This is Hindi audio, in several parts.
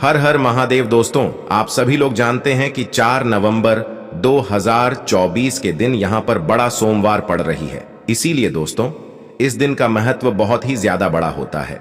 हर हर महादेव दोस्तों, आप सभी लोग जानते हैं कि 4 नवंबर 2024 के दिन यहां पर बड़ा सोमवार पड़ रही है। इसीलिए दोस्तों, इस दिन का महत्व बहुत ही ज्यादा बड़ा होता है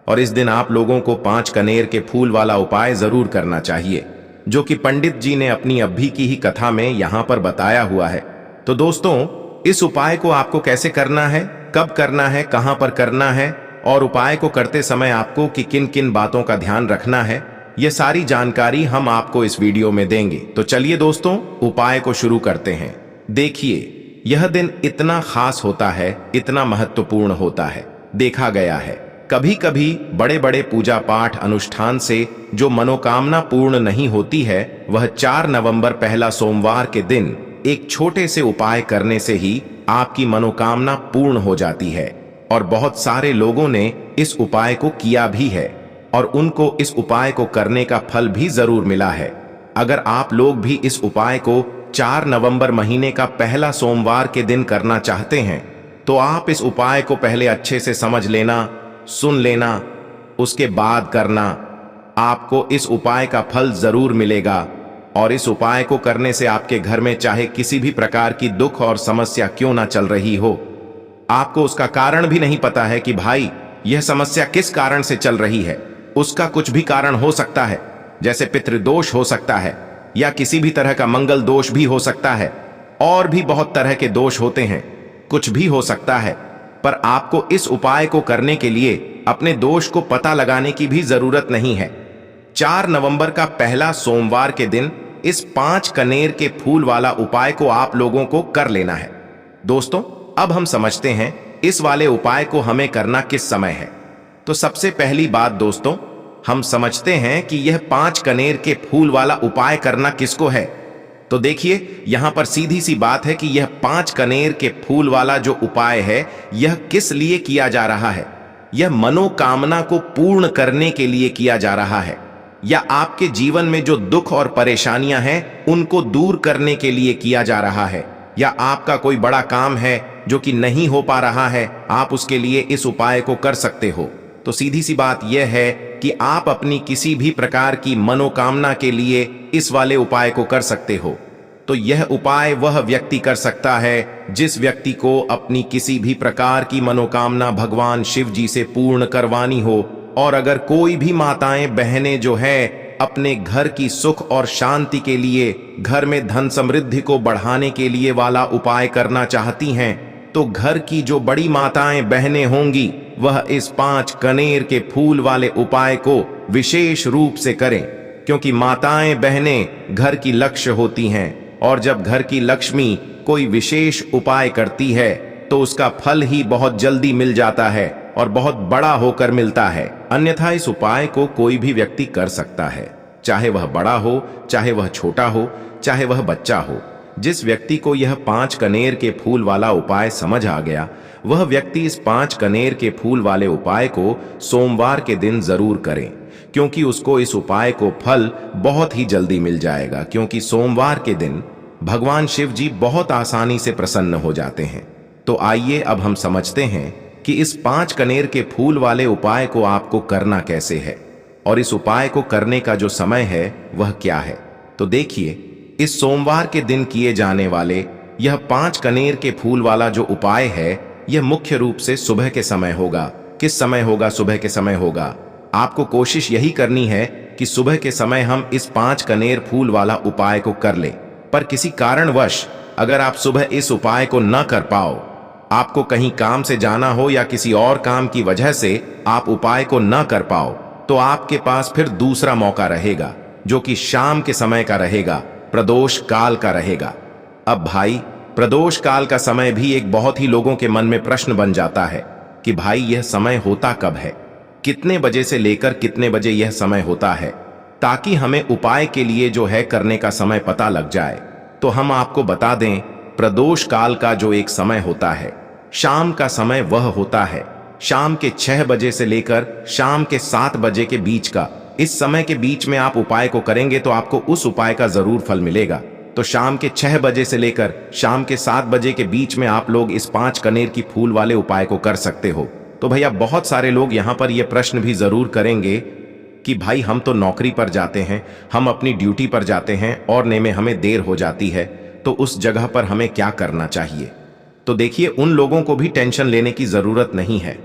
और इस दिन आप लोगों को 5 कनेर के फूल वाला उपाय जरूर करना चाहिए, जो कि पंडित जी ने अपनी अभी की ही कथा में यहां पर बताया हुआ है। तो दोस्तों, इस उपाय को आपको कैसे करना है, कब करना है, कहां पर करना है और उपाय को करते समय आपको किन किन बातों का ध्यान रखना है, यह सारी जानकारी हम आपको इस वीडियो में देंगे। तो चलिए दोस्तों, उपाय को शुरू करते हैं। देखिए, यह दिन इतना खास होता है, इतना महत्वपूर्ण होता है। देखा गया है कभी कभी बड़े बड़े पूजा पाठ अनुष्ठान से जो मनोकामना पूर्ण नहीं होती है, वह 4 नवंबर पहला सोमवार के दिन एक छोटे से उपाय करने से ही आपकी मनोकामना पूर्ण हो जाती है। और बहुत सारे लोगों ने इस उपाय को किया भी है और उनको इस उपाय को करने का फल भी जरूर मिला है। अगर आप लोग भी इस उपाय को 4 नवंबर महीने का पहला सोमवार के दिन करना चाहते हैं, तो आप इस उपाय को पहले अच्छे से समझ लेना, सुन लेना, उसके बाद करना। आपको इस उपाय का फल जरूर मिलेगा और इस उपाय को करने से आपके घर में चाहे किसी भी प्रकार की दुख और समस्या क्यों ना चल रही हो, आपको उसका कारण भी नहीं पता है कि भाई यह समस्या किस कारण से चल रही है। उसका कुछ भी कारण हो सकता है, जैसे पितृदोष हो सकता है या किसी भी तरह का मंगल दोष भी हो सकता है, और भी बहुत तरह के दोष होते हैं, कुछ भी हो सकता है। पर आपको इस उपाय को करने के लिए अपने दोष को पता लगाने की भी जरूरत नहीं है। 4 नवंबर का पहला सोमवार के दिन इस 5 कनेर के फूल वाला उपाय को आप लोगों को कर लेना है। दोस्तों, अब हम समझते हैं इस वाले उपाय को हमें करना किस समय है। तो सबसे पहली बात दोस्तों, हम समझते हैं कि यह 5 कनेर के फूल वाला उपाय करना किसको है। तो देखिए, यहां पर सीधी सी बात है कि यह 5 कनेर के फूल वाला जो उपाय है, यह किस लिए किया जा रहा है। यह मनोकामना को पूर्ण करने के लिए किया जा रहा है, या आपके जीवन में जो दुख और परेशानियां हैं उनको दूर करने के लिए किया जा रहा है, या आपका कोई बड़ा काम है जो कि नहीं हो पा रहा है, आप उसके लिए इस उपाय को कर सकते हो। तो सीधी सी बात यह है कि आप अपनी किसी भी प्रकार की मनोकामना के लिए इस वाले उपाय को कर सकते हो। तो यह उपाय वह व्यक्ति कर सकता है जिस व्यक्ति को अपनी किसी भी प्रकार की मनोकामना भगवान शिव जी से पूर्ण करवानी हो। और अगर कोई भी माताएं बहनें जो है अपने घर की सुख और शांति के लिए, घर में धन समृद्धि को बढ़ाने के लिए वाला उपाय करना चाहती हैं, तो घर की जो बड़ी माताएं बहनें होंगी वह इस 5 कनेर के फूल वाले उपाय को विशेष रूप से करें, क्योंकि माताएं बहनें घर की लक्ष्य होती हैं और जब घर की लक्ष्मी कोई विशेष उपाय करती है तो उसका फल ही बहुत जल्दी मिल जाता है और बहुत बड़ा होकर मिलता है। अन्यथा इस उपाय को कोई भी व्यक्ति कर सकता है, चाहे वह बड़ा हो, चाहे वह छोटा हो, चाहे वह बच्चा हो। जिस व्यक्ति को यह 5 कनेर के फूल वाला उपाय समझ आ गया, वह व्यक्ति इस 5 कनेर के फूल वाले उपाय को सोमवार के दिन जरूर करें, क्योंकि उसको इस उपाय को फल बहुत ही जल्दी मिल जाएगा। क्योंकि सोमवार के दिन भगवान शिव जी बहुत आसानी से प्रसन्न हो जाते हैं। तो आइए अब हम समझते हैं कि इस 5 कनेर के फूल वाले उपाय को आपको करना कैसे है और इस उपाय को करने का जो समय है वह क्या है। तो देखिए, इस सोमवार के दिन किए जाने वाले यह 5 कनेर के फूल वाला जो उपाय है, यह मुख्य रूप से सुबह के समय होगा। किस समय होगा? सुबह के समय होगा। आपको कोशिश यही करनी है कि सुबह के समय हम इस 5 कनेर फूल वाला उपाय को कर ले। पर किसी कारणवश अगर आप सुबह इस उपाय को न कर पाओ, आपको कहीं काम से जाना हो या किसी और काम की वजह से आप उपाय को न कर पाओ, तो आपके पास फिर दूसरा मौका रहेगा, जो कि शाम के समय का रहेगा, प्रदोष काल का रहेगा। अब भाई, प्रदोष काल का समय भी एक बहुत ही लोगों के मन में प्रश्न बन जाता है कि भाई यह समय होता कब है, कितने बजे से लेकर कितने बजे यह समय होता है, ताकि हमें उपाय के लिए जो है करने का समय पता लग जाए। तो हम आपको बता दें, प्रदोष काल का जो एक समय होता है, शाम का समय वह होता है शाम के 6 बजे से लेकर शाम के 7 बजे के बीच का। इस समय के बीच में आप उपाय को करेंगे तो आपको उस उपाय का जरूर फल मिलेगा। तो शाम के 6 बजे से लेकर शाम के 7 बजे के बीच में आप लोग इस 5 कनेर की फूल वाले उपाय को कर सकते हो। तो भैया, बहुत सारे लोग यहाँ पर यह प्रश्न भी जरूर करेंगे कि भाई हम तो नौकरी पर जाते हैं, हम अपनी ड्यूटी पर जाते हैं और में हमें देर हो जाती है, तो उस जगह पर हमें क्या करना चाहिए। तो देखिए, उन लोगों को भी टेंशन लेने की जरूरत नहीं है।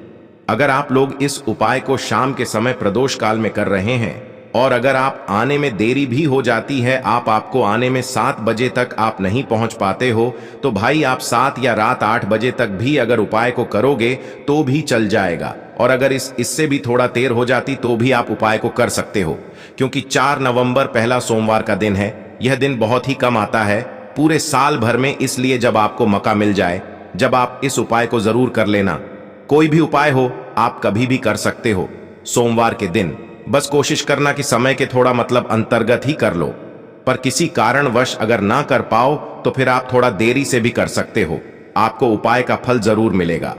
अगर आप लोग इस उपाय को शाम के समय प्रदोष काल में कर रहे हैं और अगर आप आने में देरी भी हो जाती है, आपको आने में 7 बजे तक आप नहीं पहुंच पाते हो, तो भाई आप 7 या रात 8 बजे तक भी अगर उपाय को करोगे तो भी चल जाएगा। और अगर इससे भी थोड़ा देर हो जाती तो भी आप उपाय को कर सकते हो, क्योंकि 4 नवंबर पहला सोमवार का दिन है। यह दिन बहुत ही कम आता है पूरे साल भर में, इसलिए जब आपको मौका मिल जाए, जब आप इस उपाय को जरूर कर लेना। कोई भी उपाय हो आप कभी भी कर सकते हो सोमवार के दिन। बस कोशिश करना कि समय के थोड़ा अंतर्गत ही कर लो, पर किसी कारणवश अगर ना कर पाओ तो फिर आप थोड़ा देरी से भी कर सकते हो, आपको उपाय का फल जरूर मिलेगा।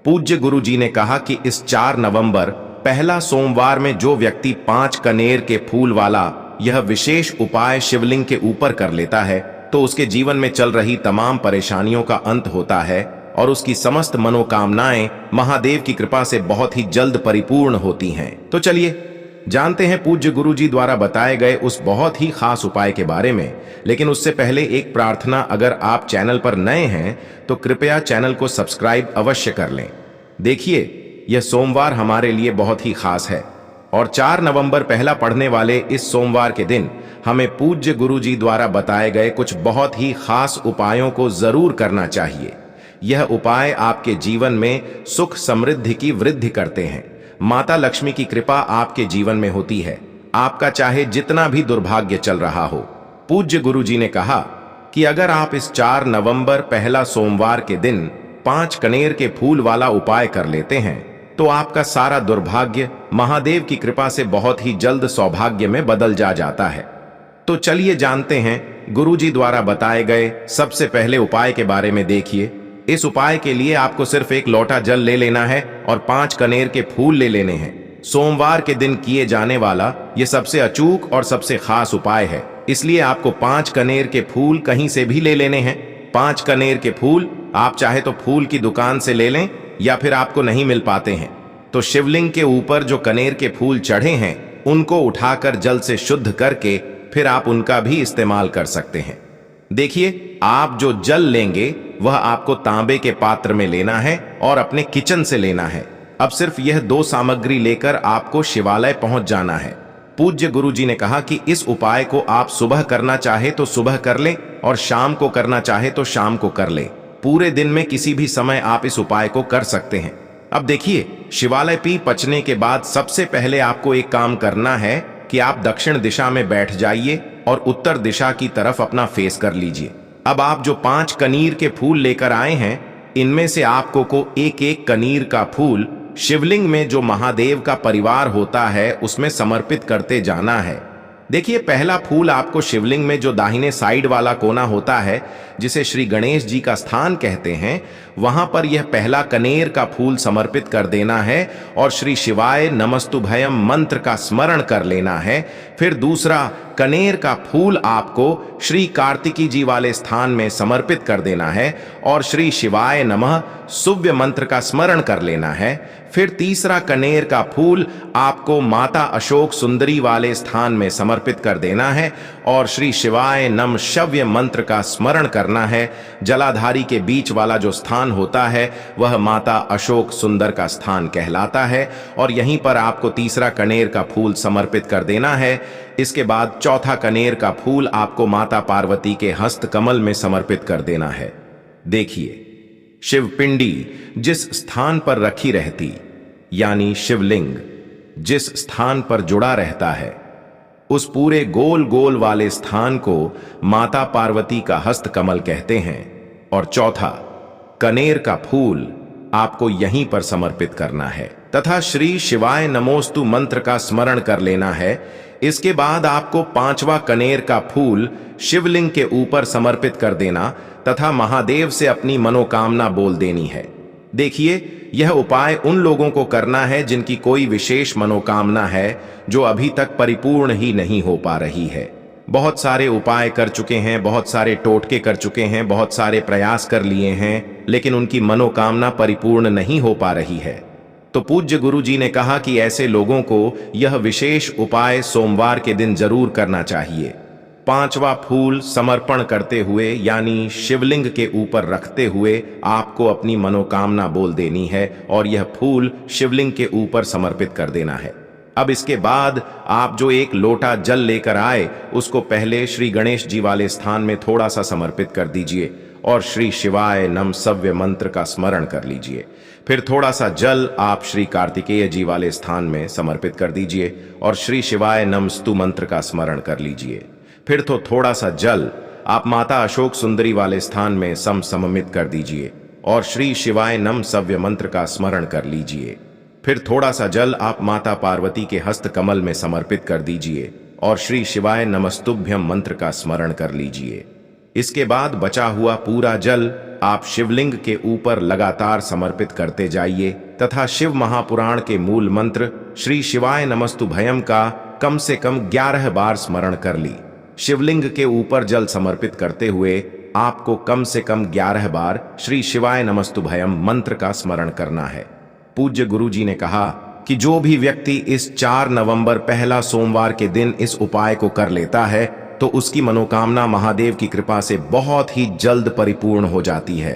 पूज्य गुरु जी ने कहा कि इस 4 नवंबर पहला सोमवार में जो व्यक्ति 5 कनेर के फूल वाला यह विशेष उपाय शिवलिंग के ऊपर कर लेता है तो उसके जीवन में चल रही तमाम परेशानियों का अंत होता है और उसकी समस्त मनोकामनाएं महादेव की कृपा से बहुत ही जल्द परिपूर्ण होती हैं। तो चलिए जानते हैं पूज्य गुरु जी द्वारा बताए गए उस बहुत ही खास उपाय के बारे में। लेकिन उससे पहले एक प्रार्थना, अगर आप चैनल पर नए हैं तो कृपया चैनल को सब्सक्राइब अवश्य कर लें। देखिए, यह सोमवार हमारे लिए बहुत ही खास है और 4 नवंबर पहला पढ़ने वाले इस सोमवार के दिन हमें पूज्य गुरु जी द्वारा बताए गए कुछ बहुत ही खास उपायों को जरूर करना चाहिए। यह उपाय आपके जीवन में सुख समृद्धि की वृद्धि करते हैं। माता लक्ष्मी की कृपा आपके जीवन में होती है, आपका चाहे जितना भी दुर्भाग्य चल रहा हो। पूज्य गुरु जी ने कहा कि अगर आप इस 4 नवंबर पहला सोमवार के दिन 5 कनेर के फूल वाला उपाय कर लेते हैं तो आपका सारा दुर्भाग्य महादेव की कृपा से बहुत ही जल्द सौभाग्य में बदल जाता है। तो चलिए जानते हैं गुरु जी द्वारा बताए गए सबसे पहले उपाय के बारे में। देखिए, इस उपाय के लिए आपको सिर्फ एक लोटा जल ले लेना है और 5 कनेर के फूल ले लेने हैं। सोमवार के दिन किए जाने वाला यह सबसे अचूक और सबसे खास उपाय है, इसलिए आपको 5 कनेर के फूल कहीं से भी ले लेने हैं। 5 कनेर के फूल आप चाहे तो फूल की दुकान से ले लें, या फिर आपको नहीं मिल पाते हैं तो शिवलिंग के ऊपर जो कनेर के फूल चढ़े हैं उनको उठाकर जल से शुद्ध करके फिर आप उनका भी इस्तेमाल कर सकते हैं। देखिए, आप जो जल लेंगे वह आपको तांबे के पात्र में लेना है और अपने किचन से लेना है। अब सिर्फ यह 2 सामग्री लेकर आपको शिवालय पहुंच जाना है। पूज्य गुरु जी ने कहा कि इस उपाय को आप सुबह करना चाहे तो सुबह कर लें और शाम को करना चाहे तो शाम को कर लें। पूरे दिन में किसी भी समय आप इस उपाय को कर सकते हैं। अब देखिए, शिवालय पी पचने के बाद सबसे पहले आपको एक काम करना है कि आप दक्षिण दिशा में बैठ जाइए और उत्तर दिशा की तरफ अपना फेस कर लीजिए। अब आप जो 5 कनीर के फूल लेकर आए हैं, इनमें से आपको एक एक कनीर का फूल शिवलिंग में जो महादेव का परिवार होता है उसमें समर्पित करते जाना है। देखिए, पहला फूल आपको शिवलिंग में जो दाहिने साइड वाला कोना होता है, जिसे श्री गणेश जी का स्थान कहते हैं, वहां पर यह पहला कनेर का फूल समर्पित कर देना है और श्री शिवाय नमस्तुभयम मंत्र का स्मरण कर लेना है। फिर दूसरा कनेर का फूल आपको श्री कार्तिकी जी वाले स्थान में समर्पित कर देना है और श्री शिवाय नमः सुव्य मंत्र का स्मरण कर लेना है। फिर तीसरा कनेर का फूल आपको माता अशोक सुंदरी वाले स्थान में समर्पित कर देना है और श्री शिवाय नम शव्य मंत्र का स्मरण करना है। जलाधारी के बीच वाला जो स्थान होता है वह माता अशोक सुंदर का स्थान कहलाता है और यहीं पर आपको तीसरा कनेर का फूल समर्पित कर देना है। इसके बाद चौथा कनेर का फूल आपको माता पार्वती के हस्त कमल में समर्पित कर देना है। देखिए, शिवपिंडी जिस स्थान पर रखी रहती, यानी शिवलिंग जिस स्थान पर जुड़ा रहता है, उस पूरे गोल गोल वाले स्थान को माता पार्वती का हस्त कमल कहते हैं। और चौथा कनेर का फूल आपको यहीं पर समर्पित करना है तथा श्री शिवाय नमोस्तु मंत्र का स्मरण कर लेना है। इसके बाद आपको 5वां कनेर का फूल शिवलिंग के ऊपर समर्पित कर देना तथा महादेव से अपनी मनोकामना बोल देनी है। देखिए, यह उपाय उन लोगों को करना है जिनकी कोई विशेष मनोकामना है जो अभी तक परिपूर्ण ही नहीं हो पा रही है। बहुत सारे उपाय कर चुके हैं, बहुत सारे टोटके कर चुके हैं, बहुत सारे प्रयास कर लिए हैं, लेकिन उनकी मनोकामना परिपूर्ण नहीं हो पा रही है। तो पूज्य गुरु जी ने कहा कि ऐसे लोगों को यह विशेष उपाय सोमवार के दिन जरूर करना चाहिए। पांचवा फूल समर्पण करते हुए यानी शिवलिंग के ऊपर रखते हुए आपको अपनी मनोकामना बोल देनी है और यह फूल शिवलिंग के ऊपर समर्पित कर देना है। अब इसके बाद आप जो एक लोटा जल लेकर आए उसको पहले श्री गणेश जी वाले स्थान में थोड़ा सा समर्पित कर दीजिए और श्री शिवाय नम सव्य मंत्र का स्मरण कर लीजिए। फिर थोड़ा सा जल आप श्री कार्तिकेय जी वाले स्थान में समर्पित कर दीजिए और श्री शिवाय नम स्तु मंत्र का स्मरण कर लीजिए। फिर तो थोड़ा सा जल आप माता अशोक सुंदरी वाले स्थान में सममित कर दीजिए और श्री शिवाय नम सव्य मंत्र का स्मरण कर लीजिए। फिर थोड़ा सा जल आप माता पार्वती के हस्त कमल में समर्पित कर दीजिए और श्री शिवाय नमस्तुभ्यम मंत्र का स्मरण कर लीजिए। इसके बाद बचा हुआ पूरा जल आप शिवलिंग के ऊपर लगातार समर्पित करते जाइए तथा शिव महापुराण के मूल मंत्र श्री शिवाय नमस्तुभयम का कम से कम 11 बार स्मरण कर ली। शिवलिंग के ऊपर जल समर्पित करते हुए आपको कम से कम 11 बार श्री शिवाय नमस्तुभयम मंत्र का स्मरण करना है। पूज्य गुरु जी ने कहा कि जो भी व्यक्ति इस 4 नवंबर पहला सोमवार के दिन इस उपाय को कर लेता है तो उसकी मनोकामना महादेव की कृपा से बहुत ही जल्द परिपूर्ण हो जाती है।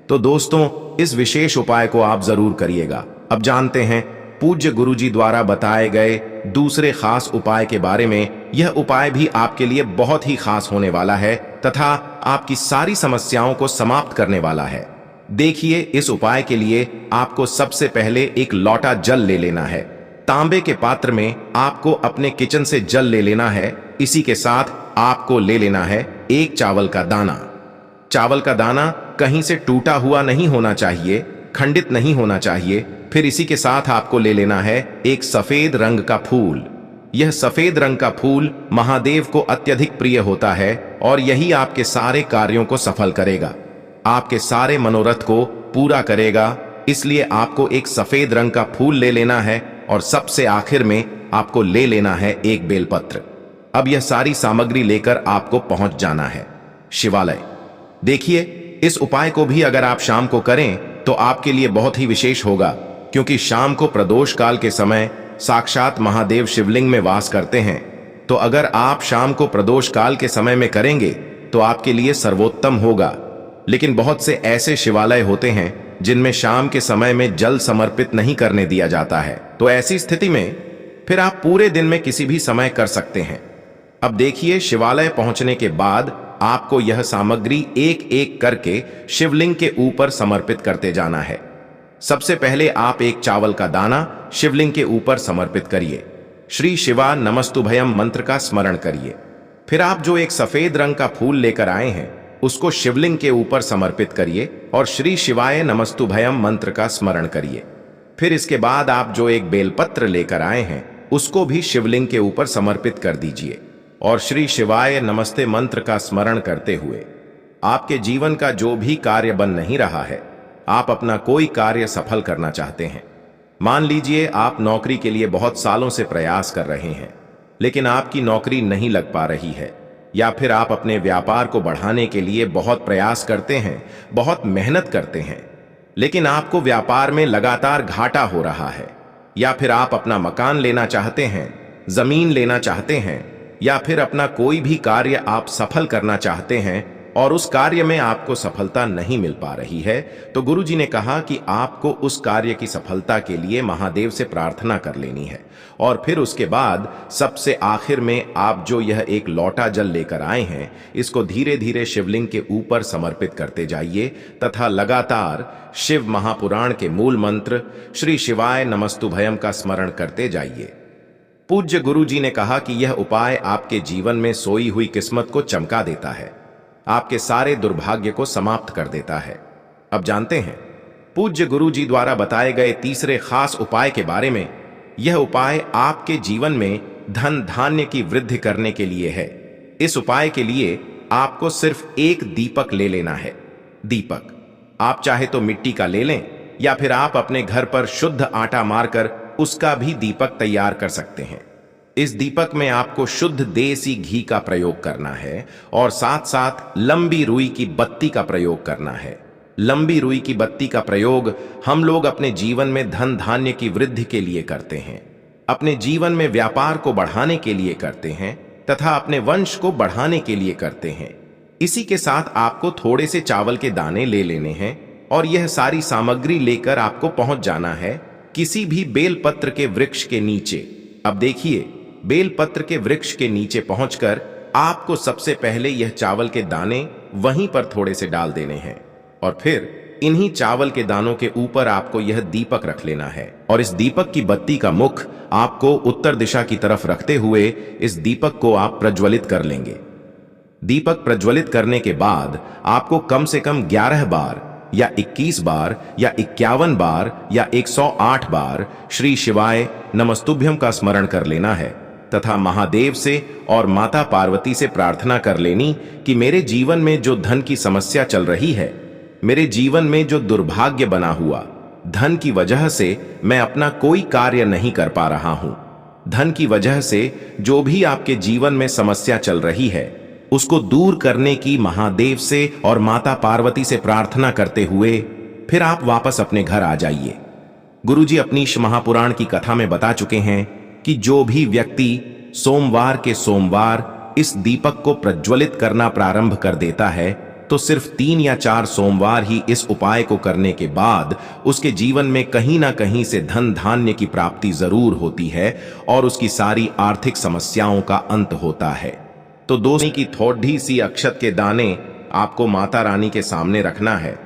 तो दोस्तों, इस विशेष उपाय को आप जरूर करिएगा। अब जानते हैं पूज्य गुरु जी द्वारा बताए गए दूसरे खास उपाय के बारे में। यह उपाय भी आपके लिए बहुत ही खास होने वाला है तथा आपकी सारी समस्याओं को समाप्त करने वाला है। देखिए, इस उपाय के लिए आपको सबसे पहले एक लोटा जल ले लेना है। तांबे के पात्र में आपको अपने किचन से जल ले लेना है। इसी के साथ आपको ले लेना है एक चावल का दाना। चावल का दाना कहीं से टूटा हुआ नहीं होना चाहिए, खंडित नहीं होना चाहिए। फिर इसी के साथ आपको ले लेना है एक सफेद रंग का फूल। यह सफेद रंग का फूल महादेव को अत्यधिक प्रिय होता है और यही आपके सारे कार्यों को सफल करेगा, आपके सारे मनोरथ को पूरा करेगा। इसलिए आपको एक सफेद रंग का फूल ले लेना है और सबसे आखिर में आपको ले लेना है एक बेलपत्र। अब यह सारी सामग्री लेकर आपको पहुंच जाना है शिवालय। देखिए, इस उपाय को भी अगर आप शाम को करें तो आपके लिए बहुत ही विशेष होगा, क्योंकि शाम को प्रदोष काल के समय साक्षात महादेव शिवलिंग में वास करते हैं। तो अगर आप शाम को प्रदोष काल के समय में करेंगे तो आपके लिए सर्वोत्तम होगा। लेकिन बहुत से ऐसे शिवालय होते हैं जिनमें शाम के समय में जल समर्पित नहीं करने दिया जाता है, तो ऐसी स्थिति में फिर आप पूरे दिन में किसी भी समय कर सकते हैं। अब देखिए, शिवालय पहुंचने के बाद आपको यह सामग्री एक एक करके शिवलिंग के ऊपर समर्पित करते जाना है। सबसे पहले आप एक चावल का दाना शिवलिंग के ऊपर समर्पित करिए। श्री शिवा नमस्तुभयम मंत्र का स्मरण करिए। फिर आप जो एक सफेद रंग का फूल लेकर आए हैं उसको शिवलिंग के ऊपर समर्पित करिए और श्री शिवाय नमस्तुभयम मंत्र का स्मरण करिए। फिर इसके बाद आप जो एक बेलपत्र लेकर आए हैं उसको भी शिवलिंग के ऊपर समर्पित कर दीजिए और श्री शिवाय नमस्ते मंत्र का स्मरण करते हुए आपके जीवन का जो भी कार्य बन नहीं रहा है, आप अपना कोई कार्य सफल करना चाहते हैं। मान लीजिए आप नौकरी के लिए बहुत सालों से प्रयास कर रहे हैं लेकिन आपकी नौकरी नहीं लग पा रही है, या फिर आप अपने व्यापार को बढ़ाने के लिए बहुत प्रयास करते हैं, बहुत मेहनत करते हैं, लेकिन आपको व्यापार में लगातार घाटा हो रहा है, या फिर आप अपना मकान लेना चाहते हैं, जमीन लेना चाहते हैं, या फिर अपना कोई भी कार्य आप सफल करना चाहते हैं और उस कार्य में आपको सफलता नहीं मिल पा रही है, तो गुरुजी ने कहा कि आपको उस कार्य की सफलता के लिए महादेव से प्रार्थना कर लेनी है। और फिर उसके बाद सबसे आखिर में आप जो यह एक लोटा जल लेकर आए हैं इसको धीरे धीरे शिवलिंग के ऊपर समर्पित करते जाइए तथा लगातार शिव महापुराण के मूल मंत्र श्री शिवाय नमस्तुभयम का स्मरण करते जाइए। पूज्य गुरुजी ने कहा कि यह उपाय आपके जीवन में सोई हुई किस्मत को चमका देता है, आपके सारे दुर्भाग्य को समाप्त कर देता है। अब जानते हैं पूज्य गुरुजी द्वारा बताए गए तीसरे खास उपाय के बारे में। यह उपाय आपके जीवन में धन धान्य की वृद्धि करने के लिए है। इस उपाय के लिए आपको सिर्फ एक दीपक ले लेना है। दीपक आप चाहे तो मिट्टी का ले लें या फिर आप अपने घर पर शुद्ध आटा मारकर उसका भी दीपक तैयार कर सकते हैं। इस दीपक में आपको शुद्ध देसी घी का प्रयोग करना है और साथ साथ लंबी रुई की बत्ती का प्रयोग करना है। लंबी रुई की बत्ती का प्रयोग हम लोग अपने जीवन में धन धान्य की वृद्धि के लिए करते हैं, अपने जीवन में व्यापार को बढ़ाने के लिए करते हैं तथा अपने वंश को बढ़ाने के लिए करते हैं। इसी के साथ आपको थोड़े से चावल के दाने ले लेने हैं और यह सारी सामग्री लेकर आपको पहुंच जाना है किसी भी बेलपत्र के वृक्ष के नीचे। अब देखिए, बेलपत्र के वृक्ष के नीचे पहुंचकर आपको सबसे पहले यह चावल के दाने वहीं पर थोड़े से डाल देने हैं और फिर इन्हीं चावल के दानों के ऊपर आपको यह दीपक रख लेना है और इस दीपक की बत्ती का मुख आपको उत्तर दिशा की तरफ रखते हुए इस दीपक को आप प्रज्वलित कर लेंगे। दीपक प्रज्वलित करने के बाद आपको कम से कम 11 बार या 21 बार या 51 बार या 108 बार श्री शिवाय नमस्तुभ्यम का स्मरण कर लेना है तथा महादेव से और माता पार्वती से प्रार्थना कर लेनी कि मेरे जीवन में जो धन की समस्या चल रही है, मेरे जीवन में जो दुर्भाग्य बना हुआ, धन की वजह से मैं अपना कोई कार्य नहीं कर पा रहा हूं, धन की वजह से जो भी आपके जीवन में समस्या चल रही है उसको दूर करने की महादेव से और माता पार्वती से प्रार्थना करते हुए फिर आप वापस अपने घर आ जाइए। गुरुजी अपनी महापुराण की कथा में बता चुके हैं कि जो भी व्यक्ति सोमवार के सोमवार इस दीपक को प्रज्वलित करना प्रारंभ कर देता है तो सिर्फ 3 या 4 सोमवार ही इस उपाय को करने के बाद उसके जीवन में कहीं ना कहीं से धन धान्य की प्राप्ति जरूर होती है और उसकी सारी आर्थिक समस्याओं का अंत होता है। तो दोस्तों की थोड़ी सी अक्षत के दाने आपको माता रानी के सामने रखना है।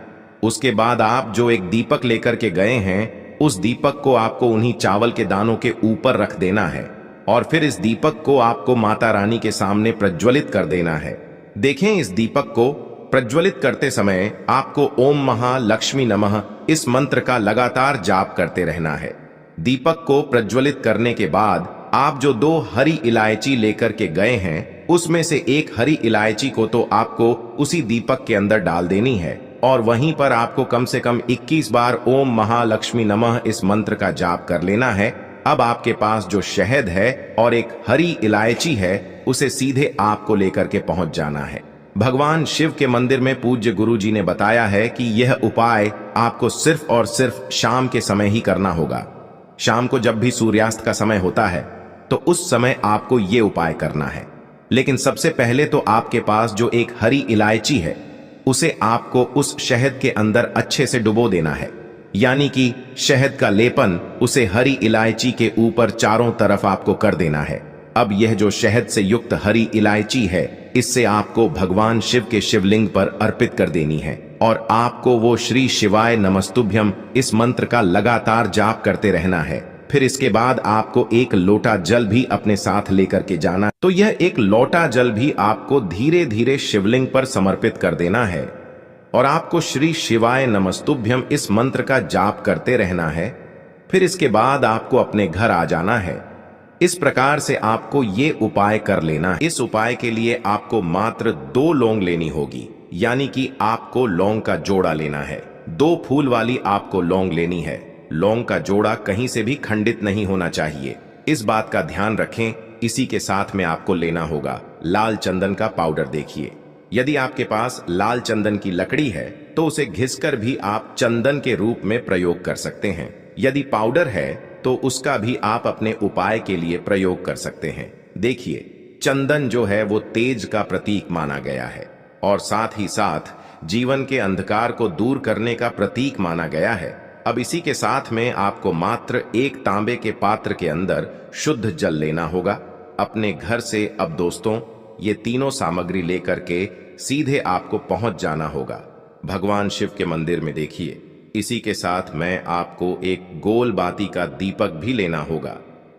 उसके बाद आप जो एक दीपक लेकर के गए हैं उस दीपक को आपको उन्हीं चावल के दानों के ऊपर रख देना है और फिर इस दीपक को आपको माता रानी के सामने प्रज्वलित कर देना है। देखें, इस दीपक को प्रज्वलित करते समय आपको ओम महालक्ष्मी नमः इस मंत्र का लगातार जाप करते रहना है। दीपक को प्रज्वलित करने के बाद आप जो 2 हरी इलायची लेकर के गए हैं उसमें से एक हरी इलायची को तो आपको उसी दीपक के अंदर डाल देनी है और वहीं पर आपको कम से कम 21 बार ओम महालक्ष्मी नमः इस मंत्र का जाप कर लेना है। अब आपके पास जो शहद है और एक हरी इलायची है उसे सीधे आपको लेकर के पहुंच जाना है। भगवान शिव के मंदिर में पूज्य गुरुजी ने बताया है कि यह उपाय आपको सिर्फ और सिर्फ शाम के समय ही करना होगा। शाम को जब भी सूर्यास्त का समय होता है तो उस समय आपको ये उपाय करना है। लेकिन सबसे पहले तो आपके पास जो एक हरी इलायची है उसे आपको उस शहद के अंदर अच्छे से डुबो देना है, यानी कि शहद का लेपन उसे हरी इलायची के ऊपर चारों तरफ आपको कर देना है। अब यह जो शहद से युक्त हरी इलायची है इससे आपको भगवान शिव के शिवलिंग पर अर्पित कर देनी है और आपको वो श्री शिवाय नमस्तुभ्यम इस मंत्र का लगातार जाप करते रहना है। फिर इसके बाद आपको एक लोटा जल भी अपने साथ लेकर के जाना। तो यह एक लोटा जल भी आपको धीरे धीरे शिवलिंग पर समर्पित कर देना है और आपको श्री शिवाय नमस्तुभ्यम इस मंत्र का जाप करते रहना है। फिर इसके बाद आपको अपने घर आ जाना है। इस प्रकार से आपको ये उपाय कर लेना है। इस उपाय के लिए आपको मात्र 2 लौंग लेनी होगी, यानी कि आपको लौंग का जोड़ा लेना है। 2 फूल वाली आपको लौंग लेनी है। लौंग का जोड़ा कहीं से भी खंडित नहीं होना चाहिए, इस बात का ध्यान रखें। इसी के साथ में आपको लेना होगा लाल चंदन का पाउडर। देखिए, यदि आपके पास लाल चंदन की लकड़ी है तो उसे घिसकर भी आप चंदन के रूप में प्रयोग कर सकते हैं। यदि पाउडर है तो उसका भी आप अपने उपाय के लिए प्रयोग कर सकते हैं। देखिए, चंदन जो है वो तेज का प्रतीक माना गया है और साथ ही साथ जीवन के अंधकार को दूर करने का प्रतीक माना गया है। अब इसी के साथ में आपको मात्र 1 तांबे के पात्र के अंदर शुद्ध जल लेना होगा अपने घर से। अब दोस्तों, ये तीनों सामग्री लेकर के सीधे आपको पहुंच जाना होगा भगवान शिव के मंदिर में। देखिए, इसी के साथ में आपको एक गोल बाती का दीपक भी लेना होगा।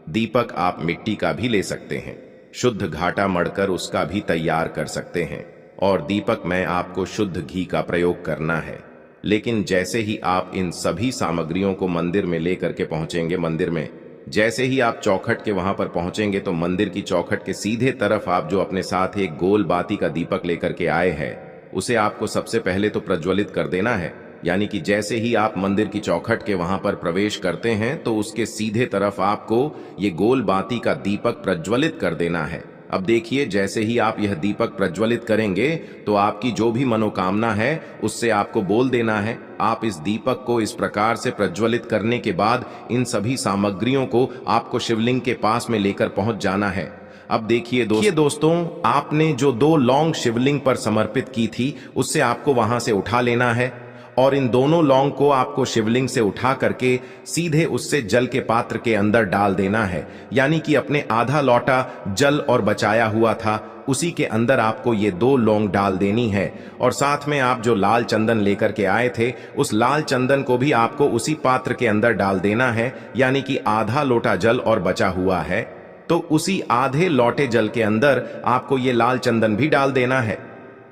दीपक आप मिट्टी का भी ले सकते हैं, शुद्ध घाटा मढ़कर उसका भी तैयार कर सकते हैं और दीपक में आपको शुद्ध घी का प्रयोग करना है। लेकिन जैसे ही आप इन सभी सामग्रियों को मंदिर में लेकर के पहुंचेंगे, मंदिर में जैसे ही आप चौखट के वहां पर पहुंचेंगे तो मंदिर की चौखट के सीधे तरफ आप जो अपने साथ एक गोल बाती का दीपक लेकर के आए हैं उसे आपको सबसे पहले तो प्रज्वलित कर देना है। यानी कि जैसे ही आप मंदिर की चौखट के वहां पर प्रवेश करते हैं तो उसके सीधे तरफ आपको ये गोल बाती का दीपक प्रज्वलित कर देना है। अब देखिए, जैसे ही आप यह दीपक प्रज्वलित करेंगे तो आपकी जो भी मनोकामना है उससे आपको बोल देना है। आप इस दीपक को इस प्रकार से प्रज्वलित करने के बाद इन सभी सामग्रियों को आपको शिवलिंग के पास में लेकर पहुंच जाना है। अब देखिए दोस्तों, आपने जो 2 लौंग शिवलिंग पर समर्पित की थी उससे आपको वहां से उठा लेना है और इन दोनों लौंग को आपको शिवलिंग से उठा करके सीधे उससे जल के पात्र के अंदर डाल देना है। यानी कि अपने आधा लौटा जल और बचाया हुआ था उसी के अंदर आपको ये 2 लौंग डाल देनी है। और साथ में आप जो लाल चंदन लेकर के आए थे उस लाल चंदन को भी आपको उसी पात्र के अंदर डाल देना है। यानी कि आधा लोटा जल और बचा हुआ है तो उसी आधे लौटे जल के अंदर आपको ये लाल चंदन भी डाल देना है।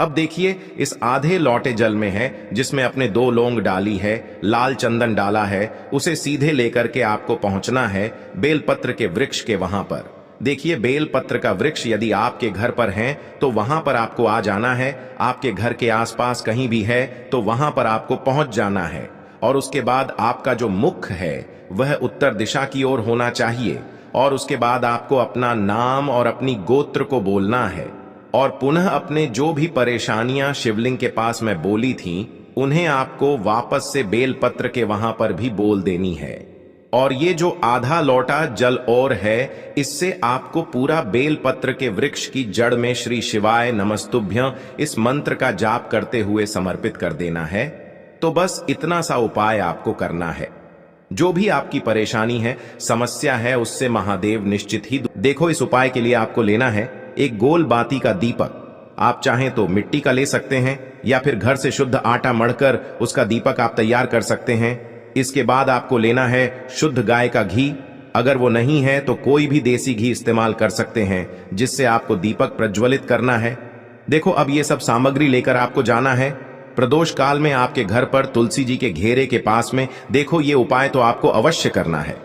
अब देखिए, इस आधे लौटे जल में है जिसमें अपने 2 लौंग डाली है, लाल चंदन डाला है, उसे सीधे लेकर के आपको पहुंचना है बेलपत्र के वृक्ष के वहां पर। देखिए, बेलपत्र का वृक्ष यदि आपके घर पर है तो वहां पर आपको आ जाना है। आपके घर के आसपास कहीं भी है तो वहां पर आपको पहुंच जाना है। और उसके बाद आपका जो मुख है वह उत्तर दिशा की ओर होना चाहिए। और उसके बाद आपको अपना नाम और अपनी गोत्र को बोलना है और पुनः अपने जो भी परेशानियां शिवलिंग के पास में बोली थीं उन्हें आपको वापस से बेलपत्र के वहां पर भी बोल देनी है। और ये जो आधा लौटा जल और है इससे आपको पूरा बेलपत्र के वृक्ष की जड़ में श्री शिवाय नमस्तुभ्यं इस मंत्र का जाप करते हुए समर्पित कर देना है। तो बस इतना सा उपाय आपको करना है। जो भी आपकी परेशानी है, समस्या है, उससे महादेव निश्चित ही देखो, इस उपाय के लिए आपको लेना है एक गोल बाती का दीपक। आप चाहें तो मिट्टी का ले सकते हैं या फिर घर से शुद्ध आटा मढ़कर उसका दीपक आप तैयार कर सकते हैं। इसके बाद आपको लेना है शुद्ध गाय का घी। अगर वो नहीं है तो कोई भी देसी घी इस्तेमाल कर सकते हैं जिससे आपको दीपक प्रज्वलित करना है। देखो, अब ये सब सामग्री लेकर आपको जाना है प्रदोष काल में आपके घर पर तुलसी जी के घेरे के पास में। देखो, ये उपाय तो आपको अवश्य करना है।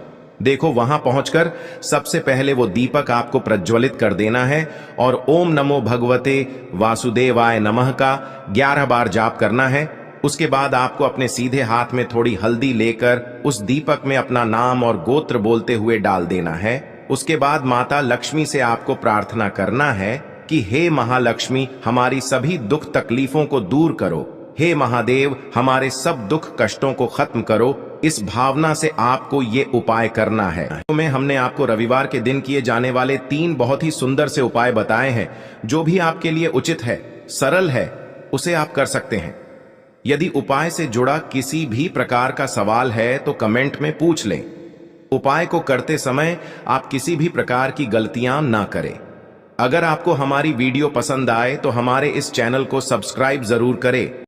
देखो, वहां पहुंचकर सबसे पहले वो दीपक आपको प्रज्वलित कर देना है और ओम नमो भगवते वासुदेवाय नमः का 11 बार जाप करना है। उसके बाद आपको अपने सीधे हाथ में थोड़ी हल्दी लेकर उस दीपक में अपना नाम और गोत्र बोलते हुए डाल देना है। उसके बाद माता लक्ष्मी से आपको प्रार्थना करना है कि हे महालक्ष्मी, हमारी सभी दुख तकलीफों को दूर करो। हे महादेव, हमारे सब दुख कष्टों को खत्म करो। इस भावना से आपको ये उपाय करना है। में हमने आपको रविवार के दिन किए जाने वाले 3 बहुत ही सुंदर से उपाय बताए हैं। जो भी आपके लिए उचित है, सरल है, उसे आप कर सकते हैं। यदि उपाय से जुड़ा किसी भी प्रकार का सवाल है तो कमेंट में पूछ लें। उपाय को करते समय आप किसी भी प्रकार की गलतियां ना करें। अगर आपको हमारी वीडियो पसंद आए तो हमारे इस चैनल को सब्सक्राइब जरूर करें।